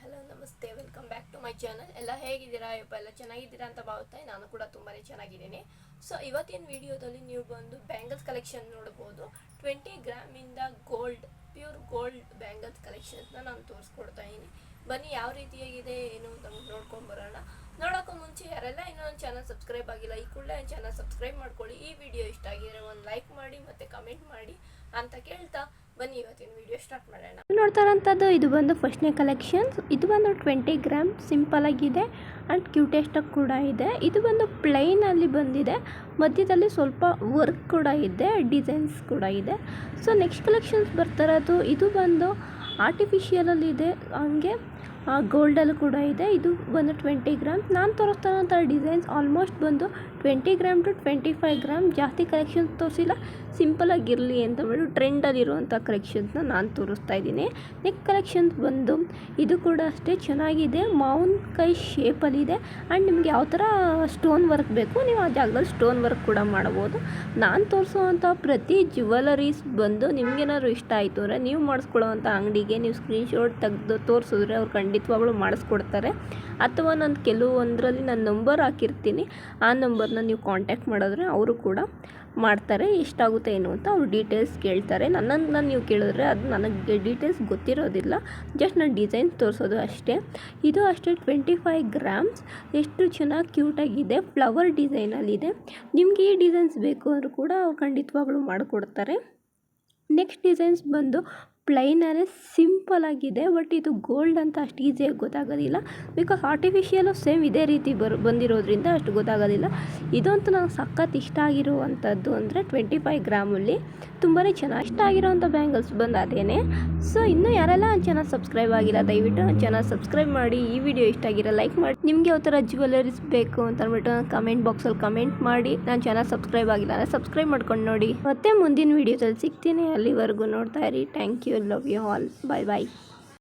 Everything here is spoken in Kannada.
ಹಲೋ ನಮಸ್ತೆ, welcome back to my channel. ಎಲ್ಲ ಹೇಗಿದ್ದೀರಾ? ಎಲ್ಲ ಚೆನ್ನಾಗಿದ್ದೀರಾ ಅಂತ ಭಾವಿಸ್ತಾ ನಾನು ಕೂಡ ತುಂಬಾ ಚೆನ್ನಾಗಿದ್ದೀನಿ. ಸೊ ಇವತ್ತಿನ ವಿಡಿಯೋದಲ್ಲಿ ನೀವು ಬಂದು ಬ್ಯಾಂಗಲ್ಸ್ ಕಲೆಕ್ಷನ್ ನೋಡ್ಬೋದು. 20 ಗ್ರಾಮಿಂದ ಪ್ಯೂರ್ ಗೋಲ್ಡ್ ಬ್ಯಾಂಗಲ್ಸ್ ಕಲೆಕ್ಷನ್ಸ್ನ ನಾನು ತೋರಿಸ್ಕೊಡ್ತಾ ಇದ್ದೀನಿ. ಬನ್ನಿ ಯಾವ ರೀತಿಯಾಗಿದೆ ಏನು ಅಂತ ನೋಡ್ಕೊಂಬರೋಣ. ನೋಡೋಕ್ಕೂ ಮುಂಚೆ ಯಾರೆಲ್ಲ ಇನ್ನೂ ನನ್ನ ಚಾನಲ್ ಸಬ್ಸ್ಕ್ರೈಬ್ ಆಗಿಲ್ಲ, ಈ ಕೂಡಲೇ ನನ್ನ ಚಾನಲ್ ಸಬ್ಸ್ಕ್ರೈಬ್ ಮಾಡ್ಕೊಳ್ಳಿ. ಈ ವಿಡಿಯೋ ಇಷ್ಟ ಆಗಿದ್ರೆ ಒಂದು ಲೈಕ್ ಮಾಡಿ ಮತ್ತು ಕಮೆಂಟ್ ಮಾಡಿ ಅಂತ ಕೇಳ್ತಾ ಬನ್ನಿ ಇವತ್ತಿನ ವಿಡಿಯೋ ಸ್ಟಾರ್ಟ್ ಮಾಡೋಣ. ನೋಡ್ತಾ ಇರೋಂಥದ್ದು ಇದು ಬಂದು ಫಸ್ಟ್ನೇ ಕಲೆಕ್ಷನ್ಸ್. ಇದು ಬಂದು 20 ಗ್ರಾಮ್ ಸಿಂಪಲ್ ಆಗಿದೆ ಆ್ಯಂಡ್ ಕ್ಯೂಟೆಸ್ಟ್ ಕೂಡ ಇದೆ. ಇದು ಬಂದು ಪ್ಲೈನಲ್ಲಿ ಬಂದಿದೆ, ಮಧ್ಯದಲ್ಲಿ ಸ್ವಲ್ಪ ವರ್ಕ್ ಕೂಡ ಇದೆ, ಡಿಸೈನ್ಸ್ ಕೂಡ ಇದೆ. ಸೊ ನೆಕ್ಸ್ಟ್ ಕಲೆಕ್ಷನ್ಸ್ ಬರ್ತಾರದು ಇದು ಬಂದು ಆರ್ಟಿಫಿಷಿಯಲಲ್ಲಿದೆ, ಹಂಗೆ ಗೋಲ್ಡಲ್ಲೂ ಕೂಡ ಇದೆ. ಇದು ಬಂದು 20 ಗ್ರಾಮ್. ನಾನು ತೋರಿಸ್ತಾ ಇರೋಂಥ ಡಿಸೈನ್ಸ್ ಆಲ್ಮೋಸ್ಟ್ ಬಂದು 20 ಗ್ರಾಮ್ ಟು 25 ಗ್ರಾಮ್. ಜಾಸ್ತಿ ಕಲೆಕ್ಷನ್ಸ್ ತೋರಿಸಿಲ್ಲ, ಸಿಂಪಲಾಗಿರಲಿ ಅಂತ ಬಿಟ್ಟು ಟ್ರೆಂಡಲ್ಲಿರುವಂಥ ಕಲೆಕ್ಷನ್ಸ್ನ ನಾನು ತೋರಿಸ್ತಾ ಇದ್ದೀನಿ. ನೆಕ್ಸ್ಟ್ ಕಲೆಕ್ಷನ್ಸ್ ಬಂದು ಇದು ಕೂಡ ಅಷ್ಟೇ ಚೆನ್ನಾಗಿದೆ, ಮಾವಿನಕಾಯಿ ಶೇಪಲ್ಲಿದೆ ಆ್ಯಂಡ್ ನಿಮ್ಗೆ ಯಾವ ಥರ ಸ್ಟೋನ್ ವರ್ಕ್ ಬೇಕು ನೀವು ಆ ಜಾಗದಲ್ಲಿ ಸ್ಟೋನ್ ವರ್ಕ್ ಕೂಡ ಮಾಡ್ಬೋದು. ನಾನು ತೋರಿಸುವಂಥ ಪ್ರತಿ ಜ್ಯುವೆಲರೀಸ್ ಬಂದು ನಿಮ್ಗೇನಾದ್ರು ಇಷ್ಟ ಆಯಿತು ಅಂದರೆ ನೀವು ಮಾಡಿಸ್ಕೊಳ್ಳೋವಂಥ ಅಂಗಡಿಗೆ ನೀವು ಸ್ಕ್ರೀನ್ಶಾಟ್ ತೆಗೆದು ತೋರಿಸಿದ್ರೆ ಅವ್ರು ಖಂಡಿತವಾಗ್ಲೂ ಮಾಡಿಸ್ಕೊಡ್ತಾರೆ. ಅಥವಾ ನಾನು ಕೆಲವೊಂದರಲ್ಲಿ ನಾನು ನಂಬರ್ ಹಾಕಿರ್ತೀನಿ, ಆ ನಂಬರ್ನ ನೀವು ಕಾಂಟ್ಯಾಕ್ಟ್ ಮಾಡಿದ್ರೆ ಅವರು ಕೂಡ ಮಾಡ್ತಾರೆ. ಎಷ್ಟಾಗುತ್ತೆ ಏನು ಅಂತ ಅವ್ರು ಡೀಟೇಲ್ಸ್ ಕೇಳ್ತಾರೆ. ನನ್ನನ್ನು ನೀವು ಕೇಳಿದ್ರೆ ಅದು ನನಗೆ ಡೀಟೇಲ್ಸ್ ಗೊತ್ತಿರೋದಿಲ್ಲ, ಜಸ್ಟ್ ನಾನು ಡಿಸೈನ್ಸ್ ತೋರಿಸೋದು ಅಷ್ಟೇ. ಇದು ಅಷ್ಟೇ 25 ಗ್ರಾಮ್ಸ್. ಎಷ್ಟು ಚೆನ್ನಾಗಿ ಕ್ಯೂಟಾಗಿದೆ, ಫ್ಲವರ್ ಡಿಸೈನಲ್ಲಿದೆ. ನಿಮಗೆ ಈ ಡಿಸೈನ್ಸ್ ಬೇಕು ಅಂದರೂ ಕೂಡ ಅವ್ರು ಖಂಡಿತವಾಗ್ಲೂ ಮಾಡಿಕೊಡ್ತಾರೆ. ನೆಕ್ಸ್ಟ್ ಡಿಸೈನ್ಸ್ ಬಂದು ಪ್ಲೈನಲ್ಲೇ ಸಿಂಪಲ್ ಆಗಿದೆ, ಬಟ್ ಇದು ಗೋಲ್ಡ್ ಅಂತ ಅಷ್ಟು ಈಸಿಯಾಗಿ ಗೊತ್ತಾಗೋದಿಲ್ಲ, ಬಿಕಾಸ್ ಆರ್ಟಿಫಿಷಿಯಲು ಸೇಮ್ ಇದೇ ರೀತಿ ಬಂದಿರೋದ್ರಿಂದ ಅಷ್ಟು ಗೊತ್ತಾಗೋದಿಲ್ಲ. ಇದಂತೂ ನನಗೆ ಸಖತ್ ಇಷ್ಟ ಆಗಿರುವಂಥದ್ದು ಅಂದರೆ 25 ಗ್ರಾಮಲ್ಲಿ ತುಂಬಾ ಚೆನ್ನಾಗಿ ಇಷ್ಟ ಆಗಿರೋವಂಥ ಬ್ಯಾಂಗಲ್ಸ್ ಬಂದು ಅದೇನೆ. ಸೊ ಇನ್ನೂ ಯಾರೆಲ್ಲ ನನ್ನ ಚಾನಲ್ ಸಬ್ಸ್ಕ್ರೈಬ್ ಆಗಿಲ್ಲ ದಯವಿಟ್ಟು ನನ್ನ ಚಾನಲ್ ಸಬ್ಸ್ಕ್ರೈಬ್ ಮಾಡಿ. ಈ ವಿಡಿಯೋ ಇಷ್ಟ ಆಗಿರೋ ಲೈಕ್ ಮಾಡಿ. ನಿಮಗೆ ಯಾವ ಥರ ಜ್ಯುವೆಲರೀಸ್ ಬೇಕು ಅಂತ ಅಂದ್ಬಿಟ್ಟು ಕಮೆಂಟ್ ಬಾಕ್ಸಲ್ಲಿ ಕಮೆಂಟ್ ಮಾಡಿ. ನನ್ನ ಚಾನಲ್ ಸಬ್ಸ್ಕ್ರೈಬ್ ಆಗಿಲ್ಲ ಅಂದರೆ ಸಬ್ಸ್ಕ್ರೈಬ್ ಮಾಡ್ಕೊಂಡು ನೋಡಿ. ಮತ್ತೆ ಮುಂದಿನ ವೀಡಿಯೋದಲ್ಲಿ ಸಿಗ್ತೀನಿ, ಅಲ್ಲಿವರೆಗೂ ನೋಡ್ತಾ ಇರಿ. Thank you, love you all, bye bye.